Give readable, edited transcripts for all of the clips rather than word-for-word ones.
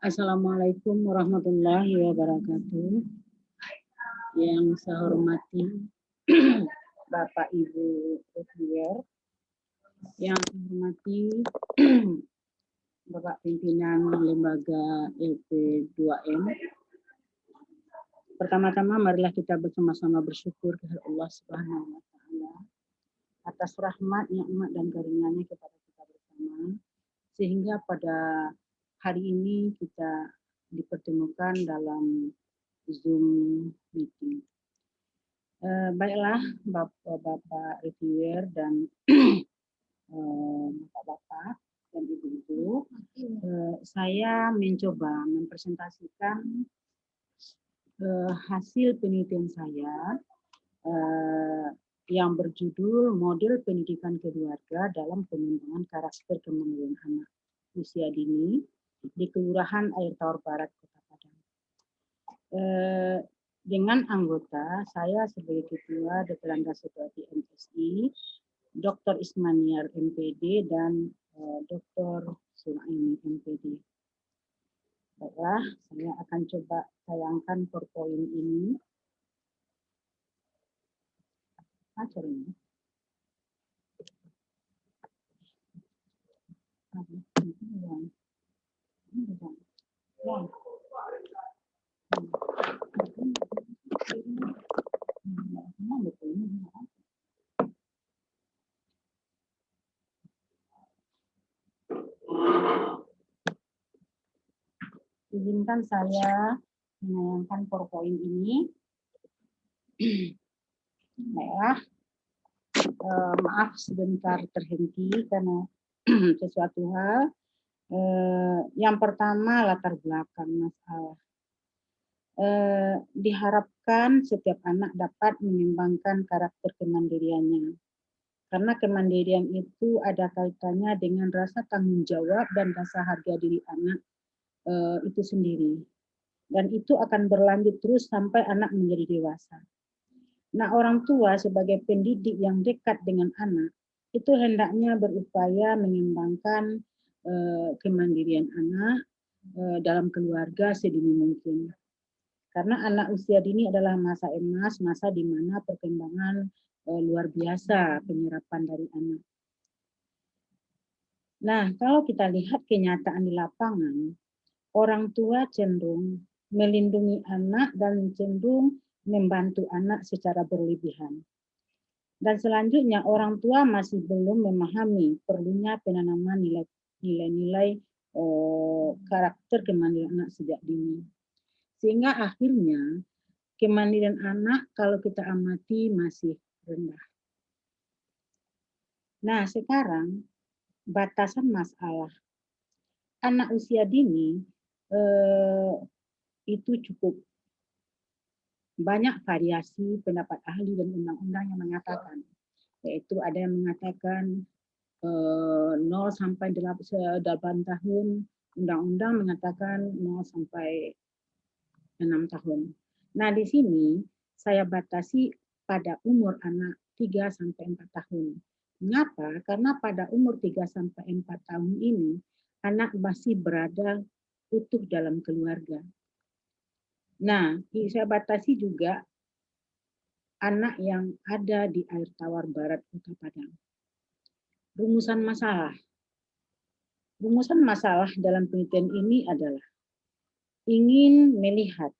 Assalamualaikum warahmatullahi wabarakatuh. Yang saya hormati Bapak Ibu Reviewer, yang saya hormati Bapak Pimpinan Lembaga LP2M. Pertama-tama marilah kita bersama-sama bersyukur kepada Allah Subhanahu wa Ta'ala atas rahmat, nikmat dan karunia-Nya kepada kita bersama, sehingga pada hari ini kita dipertemukan dalam Zoom meeting. Baiklah Bapak Reviewer dan Bapak-bapak dan Ibu-ibu, saya mencoba mempresentasikan hasil penelitian saya yang berjudul Model Pendidikan Keluarga dalam Pengembangan Karakter Kemandirian Anak Usia Dini di Kelurahan Air Tawar Barat, Kota Padang. Dengan anggota saya sebagai Ketua Dr. Angga Setiawati MSI, Dr. Ismaniar MPD, dan Dr. Sulaimi MPD. Baiklah, saya akan coba tayangkan PowerPoint ini. Caranya. Izinkan saya menayangkan PowerPoint ini. Baiklah, maaf sebentar terhenti karena sesuatu hal. Yang pertama, latar belakang masalah. Diharapkan setiap anak dapat mengembangkan karakter kemandiriannya. Karena kemandirian itu ada kaitannya dengan rasa tanggung jawab dan rasa harga diri anak itu sendiri. Dan itu akan berlanjut terus sampai anak menjadi dewasa. Nah, orang tua sebagai pendidik yang dekat dengan anak, itu hendaknya berupaya mengembangkan kemandirian anak dalam keluarga sedini mungkin. Karena anak usia dini adalah masa emas, masa di mana perkembangan luar biasa penyerapan dari anak. Nah, kalau kita lihat kenyataan di lapangan, orang tua cenderung melindungi anak dan cenderung membantu anak secara berlebihan. Dan selanjutnya orang tua masih belum memahami perlunya penanaman nilai-nilai karakter kemandirian anak sejak dini. Sehingga akhirnya kemandirian anak kalau kita amati masih rendah. Nah, sekarang batasan masalah. Anak usia dini itu cukup banyak variasi pendapat ahli dan undang-undang yang mengatakan, yaitu ada yang mengatakan 0 sampai 8 tahun, undang-undang mengatakan 0 sampai 6 tahun. Nah, di sini saya batasi pada umur anak 3 sampai 4 tahun. Mengapa? Karena pada umur 3 sampai 4 tahun ini anak masih berada utuh dalam keluarga. Nah, saya batasi juga anak yang ada di Air Tawar Barat, Kota Padang. Rumusan masalah. Rumusan masalah dalam penelitian ini adalah ingin melihat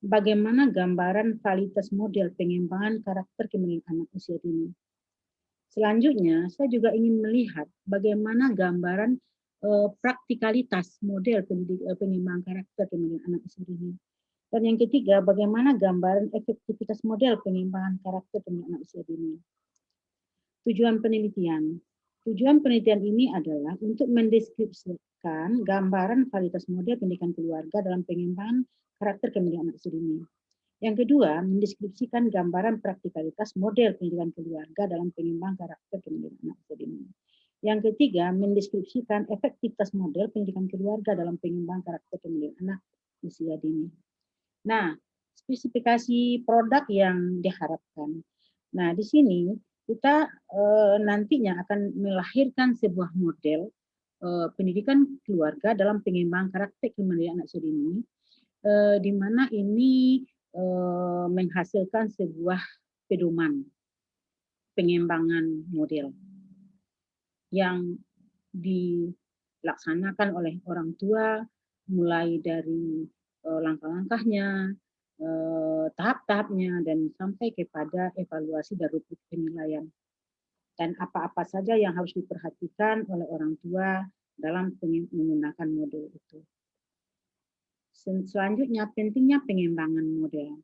bagaimana gambaran kualitas model pengembangan karakter kemandirian anak usia dini. Selanjutnya, saya juga ingin melihat bagaimana gambaran praktikalitas model pengembangan karakter kemandirian anak usia dini. Dan yang ketiga, bagaimana gambaran efektivitas model pengembangan karakter kemandirian anak usia dini. Tujuan penelitian. Tujuan penelitian ini adalah untuk mendeskripsikan gambaran kualitas model pendidikan keluarga dalam pengembangan karakter kemandirian anak usia dini. Yang kedua, mendeskripsikan gambaran praktikalitas model pendidikan keluarga dalam pengembangan karakter kemandirian anak usia dini. Yang ketiga, mendeskripsikan efektivitas model pendidikan keluarga dalam pengembangan karakter kemandirian anak usia dini. Nah, spesifikasi produk yang diharapkan. Nah, di sini kita nantinya akan melahirkan sebuah model pendidikan keluarga dalam pengembangan karakter kemandirian anak usia dini, di mana ini menghasilkan sebuah pedoman pengembangan model yang dilaksanakan oleh orang tua, mulai dari langkah-langkahnya, tahap-tahapnya, dan sampai kepada evaluasi dan rubrik penilaian. Dan apa-apa saja yang harus diperhatikan oleh orang tua dalam menggunakan model itu. Selanjutnya, pentingnya pengembangan model.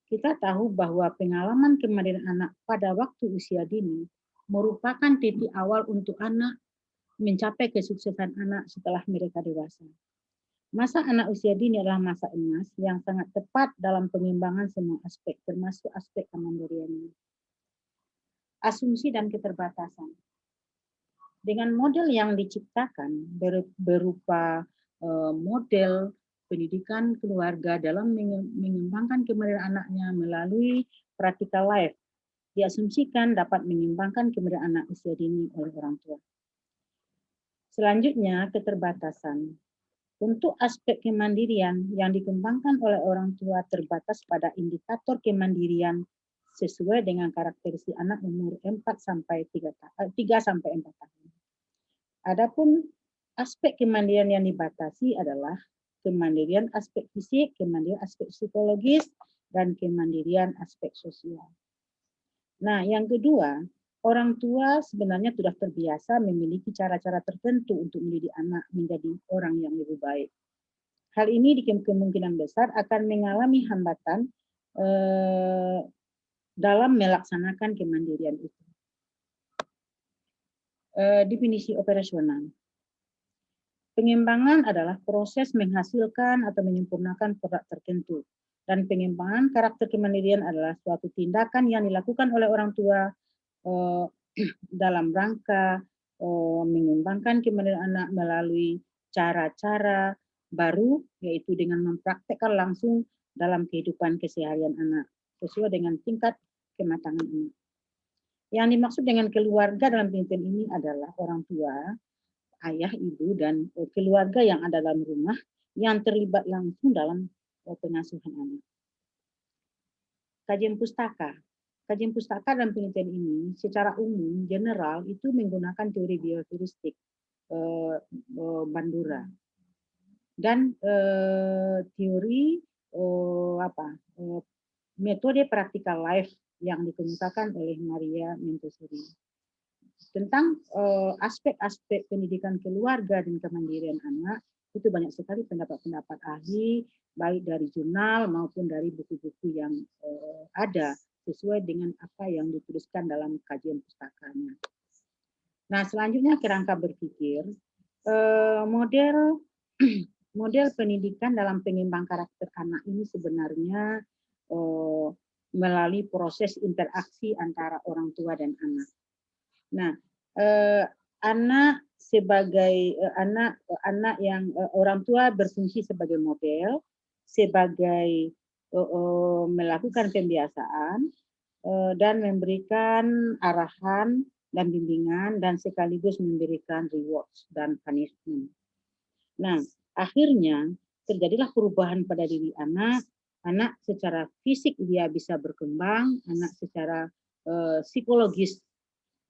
Kita tahu bahwa pengalaman kemandirian anak pada waktu usia dini merupakan titik awal untuk anak mencapai kesuksesan anak setelah mereka dewasa. Masa anak usia dini adalah masa emas yang sangat tepat dalam pengembangan semua aspek, termasuk aspek kemandiriannya. Asumsi dan keterbatasan. Dengan model yang diciptakan berupa model pendidikan keluarga dalam mengembangkan kemandirian anaknya melalui practical life, diasumsikan dapat mengembangkan kemandirian anak usia dini oleh orang tua. Selanjutnya, keterbatasan. Untuk aspek kemandirian yang dikembangkan oleh orang tua terbatas pada indikator kemandirian sesuai dengan karakteristik anak umur 4 sampai 3 sampai 4 tahun. Adapun aspek kemandirian yang dibatasi adalah kemandirian aspek fisik, kemandirian aspek psikologis, dan kemandirian aspek sosial. Nah, yang kedua, orang tua sebenarnya sudah terbiasa memiliki cara-cara tertentu untuk mendidik anak menjadi orang yang lebih baik. Hal ini kemungkinan besar akan mengalami hambatan dalam melaksanakan kemandirian itu. Definisi operasional. Pengembangan adalah proses menghasilkan atau menyempurnakan produk tertentu. Dan pengembangan karakter kemandirian adalah suatu tindakan yang dilakukan oleh orang tua dalam rangka mengembangkan kemandirian anak melalui cara-cara baru, yaitu dengan mempraktekkan langsung dalam kehidupan keseharian anak, sesuai dengan tingkat kematangan anak. Yang dimaksud dengan keluarga dalam penelitian ini adalah orang tua, ayah, ibu, dan keluarga yang ada dalam rumah yang terlibat langsung dalam pengasuhan anak. Kajian pustaka. Kajian pustaka dalam penelitian ini secara umum, general, itu menggunakan teori bioheuristik Bandura. Dan teori metode practical life yang dikemukakan oleh Maria Montessori. Tentang aspek-aspek pendidikan keluarga dan kemandirian anak, itu banyak sekali pendapat-pendapat ahli, baik dari jurnal maupun dari buku-buku yang ada, sesuai dengan apa yang dituliskan dalam kajian pustakanya. Nah, selanjutnya kerangka berpikir, model pendidikan dalam pengembang karakter anak ini sebenarnya melalui proses interaksi antara orang tua dan anak. Nah, anak sebagai anak yang orang tua berfungsi sebagai model, sebagai melakukan pembiasaan dan memberikan arahan dan bimbingan, dan sekaligus memberikan rewards dan punishment. Nah, akhirnya terjadilah perubahan pada diri anak. Anak secara fisik dia bisa berkembang, anak secara psikologis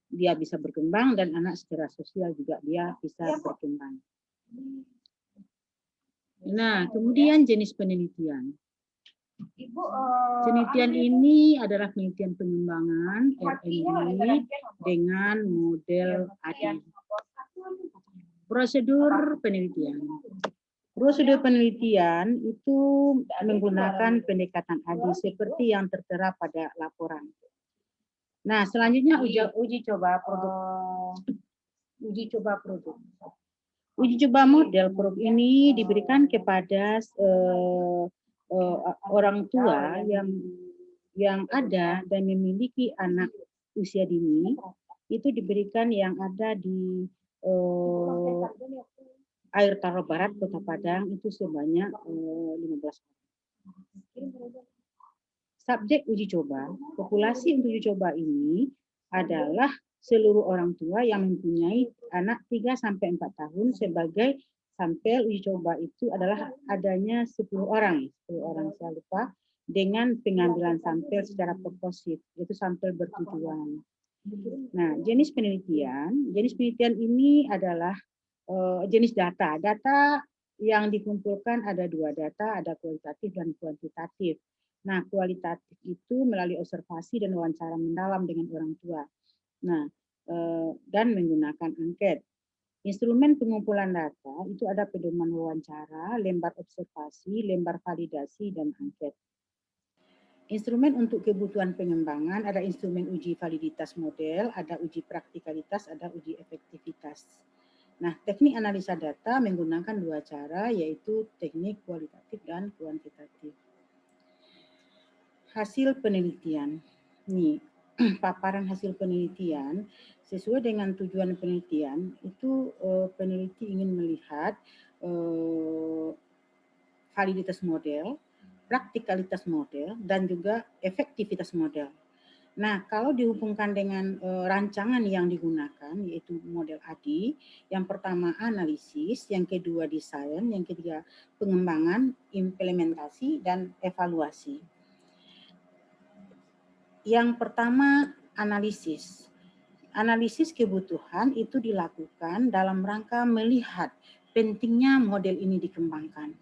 dia bisa berkembang, dan anak secara sosial juga dia bisa berkembang. Nah, kemudian jenis penelitian. Penelitian ini adalah penelitian pengembangan R&D dengan model ADI. Prosedur penelitian. Prosedur penelitian itu menggunakan pendekatan ADI seperti yang tertera pada laporan. Nah, selanjutnya uji coba produk. Uji coba produk. Uji coba model produk ini diberikan kepada orang tua yang ada dan memiliki anak usia dini, itu diberikan yang ada di Air Taro Barat, Kota Padang, itu sebanyak 15 orang. Subjek uji coba, populasi untuk uji coba ini adalah seluruh orang tua yang mempunyai anak 3-4 tahun sebagai sampel uji coba itu adalah adanya 10 orang saya lupa, dengan pengambilan sampel secara proportif, itu sampel bertujuan. Nah, jenis penelitian ini adalah jenis data. Data yang dikumpulkan ada 2 data, ada kualitatif dan kuantitatif. Nah, kualitatif itu melalui observasi dan wawancara mendalam dengan orang tua. Nah, dan menggunakan angket. Instrumen pengumpulan data itu ada pedoman wawancara, lembar observasi, lembar validasi, dan angket. Instrumen untuk kebutuhan pengembangan ada instrumen uji validitas model, ada uji praktikalitas, ada uji efektivitas. Nah, teknik analisa data menggunakan 2 cara, yaitu teknik kualitatif dan kuantitatif. Hasil penelitian. Nih, paparan hasil penelitian sesuai dengan tujuan penelitian itu peneliti ingin melihat validitas model, praktikalitas model, dan juga efektivitas model. Nah, kalau dihubungkan dengan rancangan yang digunakan, yaitu model ADI, yang pertama analisis, yang kedua desain, yang ketiga pengembangan, implementasi, dan evaluasi. Yang pertama analisis. Analisis kebutuhan itu dilakukan dalam rangka melihat pentingnya model ini dikembangkan.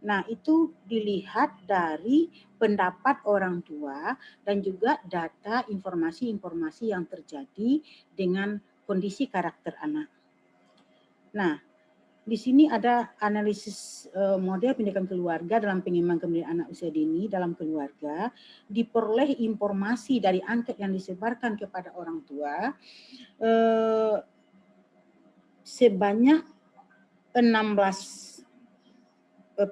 Nah, itu dilihat dari pendapat orang tua dan juga data informasi-informasi yang terjadi dengan kondisi karakter anak. Nah, di sini ada analisis model pendidikan keluarga dalam pengembangan kemudian anak usia dini dalam keluarga, diperoleh informasi dari angket yang disebarkan kepada orang tua sebanyak 16,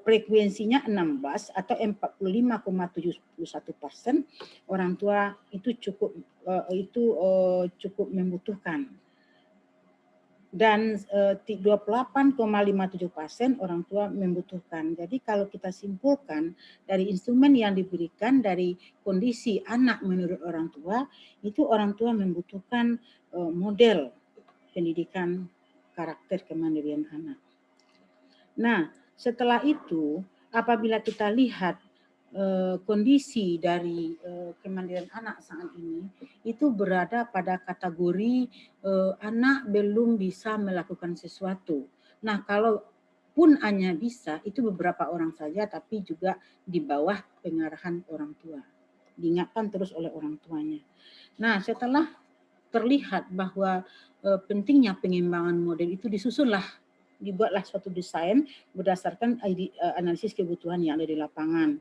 frekuensinya 16 atau 45,71% orang tua itu cukup membutuhkan. Dan 28,57% orang tua membutuhkan. Jadi kalau kita simpulkan dari instrumen yang diberikan dari kondisi anak menurut orang tua, itu orang tua membutuhkan model pendidikan karakter kemandirian anak. Nah, setelah itu apabila kita lihat kondisi dari kemandirian anak saat ini itu berada pada kategori anak belum bisa melakukan sesuatu. Nah, kalau pun hanya bisa itu beberapa orang saja, tapi juga di bawah pengarahan orang tua, diingatkan terus oleh orang tuanya. Nah, setelah terlihat bahwa pentingnya pengembangan model itu dibuatlah suatu desain berdasarkan analisis kebutuhan yang ada di lapangan.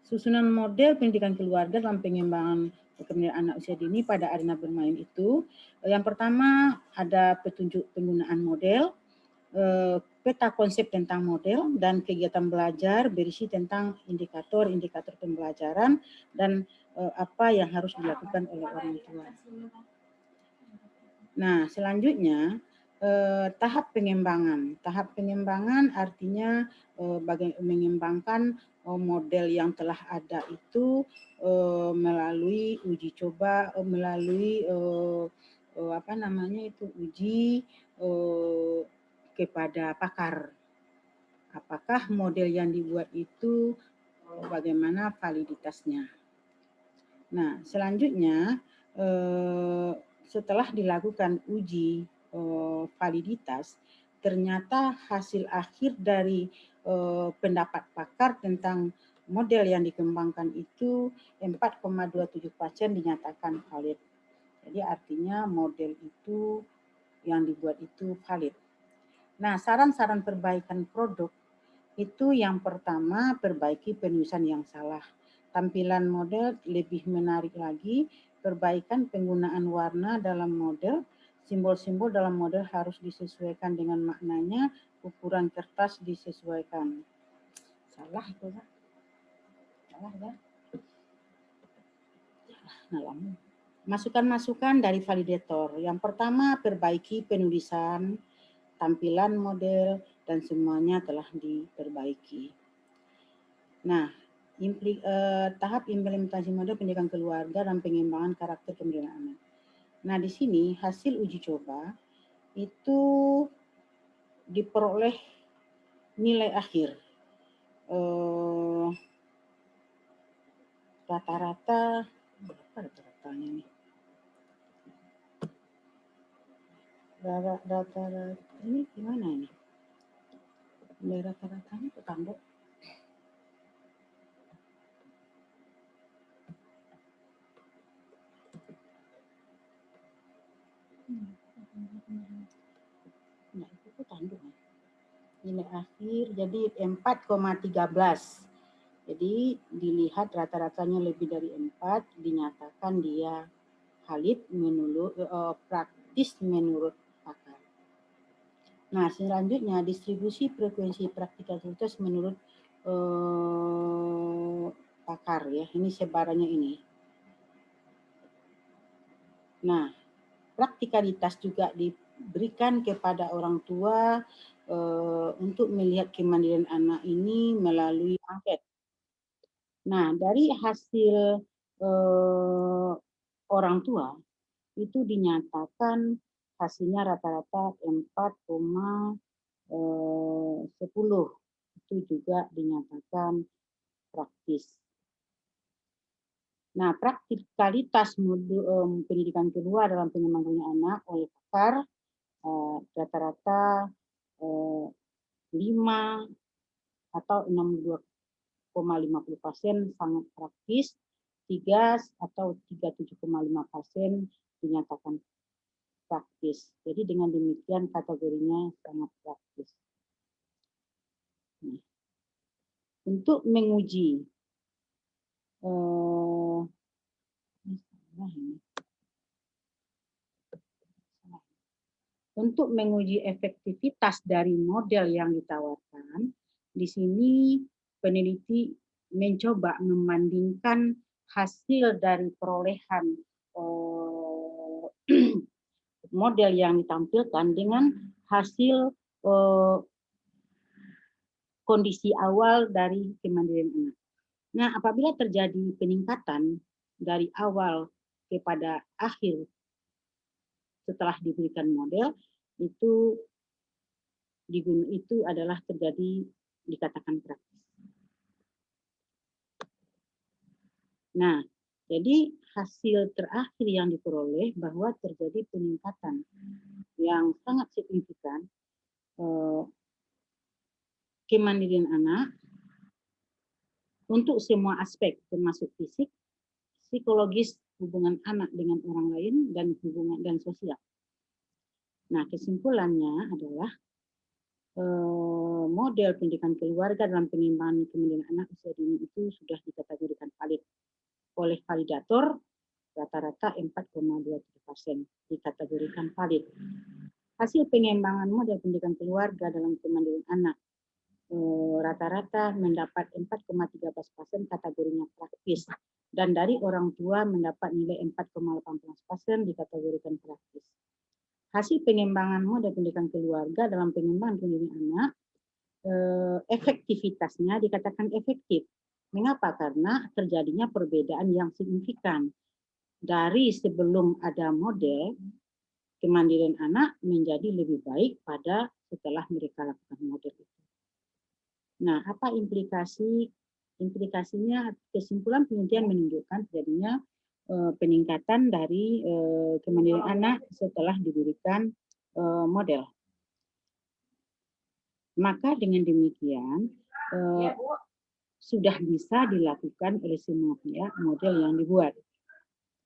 Susunan model pendidikan keluarga dalam pengembangan kemandirian anak usia dini pada arena bermain itu, yang pertama ada petunjuk penggunaan model, peta konsep tentang model, dan kegiatan belajar berisi tentang indikator-indikator pembelajaran dan apa yang harus dilakukan oleh orang tua. Nah, selanjutnya tahap pengembangan. Tahap pengembangan artinya mengembangkan model yang telah ada itu melalui uji coba, melalui uji kepada pakar. Apakah model yang dibuat itu bagaimana validitasnya. Nah, selanjutnya setelah dilakukan uji validitas, ternyata hasil akhir dari pendapat pakar tentang model yang dikembangkan itu 4,27% dinyatakan valid. Jadi artinya model itu yang dibuat itu valid. Nah, saran-saran perbaikan produk itu yang pertama perbaiki penulisan yang salah. Tampilan model lebih menarik lagi, perbaikan penggunaan warna dalam model, simbol-simbol dalam model harus disesuaikan dengan maknanya, ukuran kertas disesuaikan. Salah itu ya? Salah ya? Masukan-masukan dari validator. Yang pertama, perbaiki penulisan, tampilan model, dan semuanya telah diperbaiki. Nah, tahap implementasi model pendidikan keluarga dan pengembangan karakter kemandirian anak. Nah, di sini hasil uji coba itu diperoleh nilai akhir. Rata-rata berapa rata-ratanya nih? Rata-rata ini gimana ini? Rata-ratanya ketambah. Nah, itu tanduk. Nilai akhir jadi 4,13. Jadi dilihat rata-ratanya lebih dari 4, dinyatakan dia valid menurut praktis menurut pakar. Nah, selanjutnya distribusi frekuensi praktikalitas menurut pakar ya. Ini sebarannya ini. Nah, praktikalitas juga diberikan kepada orang tua untuk melihat kemandirian anak ini melalui angket. Nah, dari hasil orang tua itu dinyatakan hasilnya rata-rata 4,10. Itu juga dinyatakan praktis. Nah, praktikalitas pendidikan kedua dalam pengembangan anak oleh pakar rata-rata 5 atau 62,50% sangat praktis, 3 atau 37,5% dinyatakan praktis. Jadi dengan demikian kategorinya sangat praktis. Nah, untuk menguji untuk menguji efektivitas dari model yang ditawarkan, di sini peneliti mencoba membandingkan hasil dari perolehan model yang ditampilkan dengan hasil kondisi awal dari kemandirian anak. Nah, apabila terjadi peningkatan dari awal kepada akhir setelah diberikan model, itu adalah terjadi dikatakan praktis. Nah, jadi hasil terakhir yang diperoleh bahwa terjadi peningkatan yang sangat signifikan kemandirian anak untuk semua aspek, termasuk fisik, psikologis, hubungan anak dengan orang lain, dan hubungan dan sosial. Nah, kesimpulannya adalah model pendidikan keluarga dalam pengembangan kemandirian anak usia dini itu sudah dikategorikan valid oleh validator rata-rata 4,23% dikategorikan valid. Hasil pengembangan model pendidikan keluarga dalam kemandirian anak rata-rata mendapat 4,13% kategorinya praktis dan dari orang tua mendapat nilai 4,18% dikategorikan praktis. Hasil pengembangan model pendidikan keluarga dalam pengembangan pendidikan anak efektivitasnya dikatakan efektif. Mengapa? Karena terjadinya perbedaan yang signifikan dari sebelum ada model kemandirian anak menjadi lebih baik pada setelah mereka lakukan model itu. Nah, apa implikasinya? Kesimpulan penelitian menunjukkan terjadinya peningkatan dari kemandirian anak setelah diberikan model. Maka dengan demikian sudah bisa dilakukan oleh semua pihak model yang dibuat.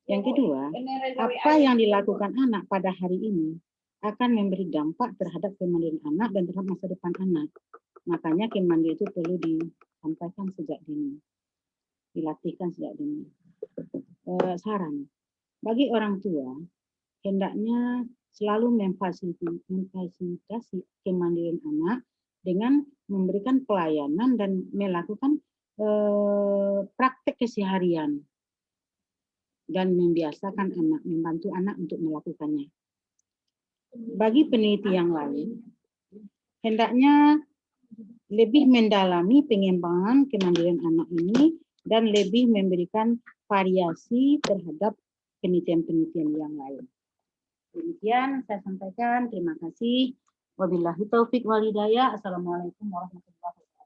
Yang kedua, apa yang dilakukan anak pada hari ini akan memberi dampak terhadap kemandirian anak dan terhadap masa depan anak. Makanya kemandirian itu perlu disampaikan sejak dini, dilatihkan sejak dini. Saran, bagi orang tua, hendaknya selalu memfasilitasi kemandirian anak dengan memberikan pelayanan dan melakukan praktek keseharian dan membiasakan anak, membantu anak untuk melakukannya. Bagi peneliti yang lain, hendaknya lebih mendalami pengembangan kemandirian anak ini dan lebih memberikan variasi terhadap penelitian-penelitian yang lain. Demikian saya sampaikan. Terima kasih. Wabillahi taufik wal hidayah. Assalamualaikum warahmatullahi wabarakatuh.